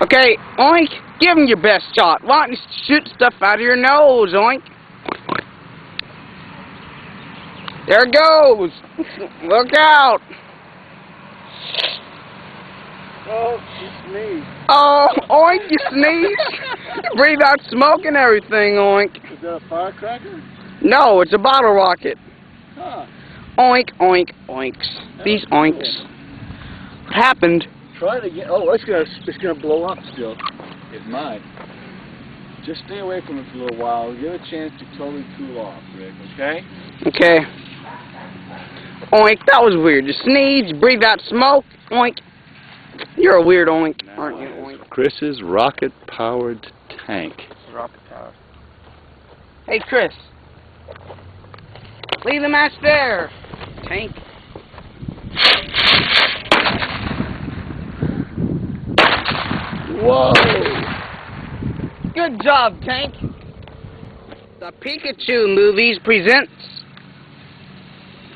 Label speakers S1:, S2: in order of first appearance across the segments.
S1: Okay, Oink, give him your best shot. Why don't you shoot stuff out of your nose, Oink? There it goes. Look out.
S2: Oh, you sneezed.
S1: Oh, Oink, you sneeze? You breathe out smoke and everything, Oink.
S2: Is that a firecracker?
S1: No, it's a bottle rocket.
S2: Huh.
S1: Oink, oink, oinks. These oinks. What happened?
S2: Try it again. Oh, it's gonna blow up still. It might. Just stay away from it for a little while. Give it a chance to totally cool off, Rick, okay?
S1: Okay. Oink, that was weird. You sneeze, breathe out smoke. Oink. You're a weird oink, aren't you, Oink?
S2: Chris's rocket-powered tank.
S1: Rocket power. Hey, Chris. Leave the match there. Tank.
S2: Whoa!
S1: Good job, Tank. The Pikachu movies presents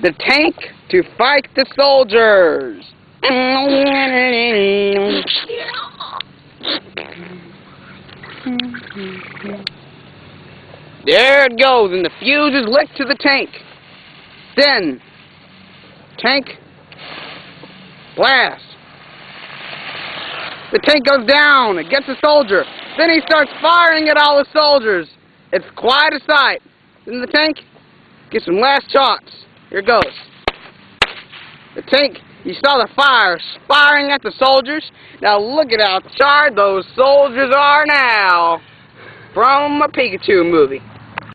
S1: the tank to fight the soldiers. There it goes, and the fuse is linked to the tank. Then, tank, blast. The tank goes down, it gets a soldier. Then he starts firing at all the soldiers. It's quite a sight. Then the tank gets some last shots. Here it goes. The tank, you saw the fire firing at the soldiers. Now look at how charred those soldiers are now. From a Pikachu movie.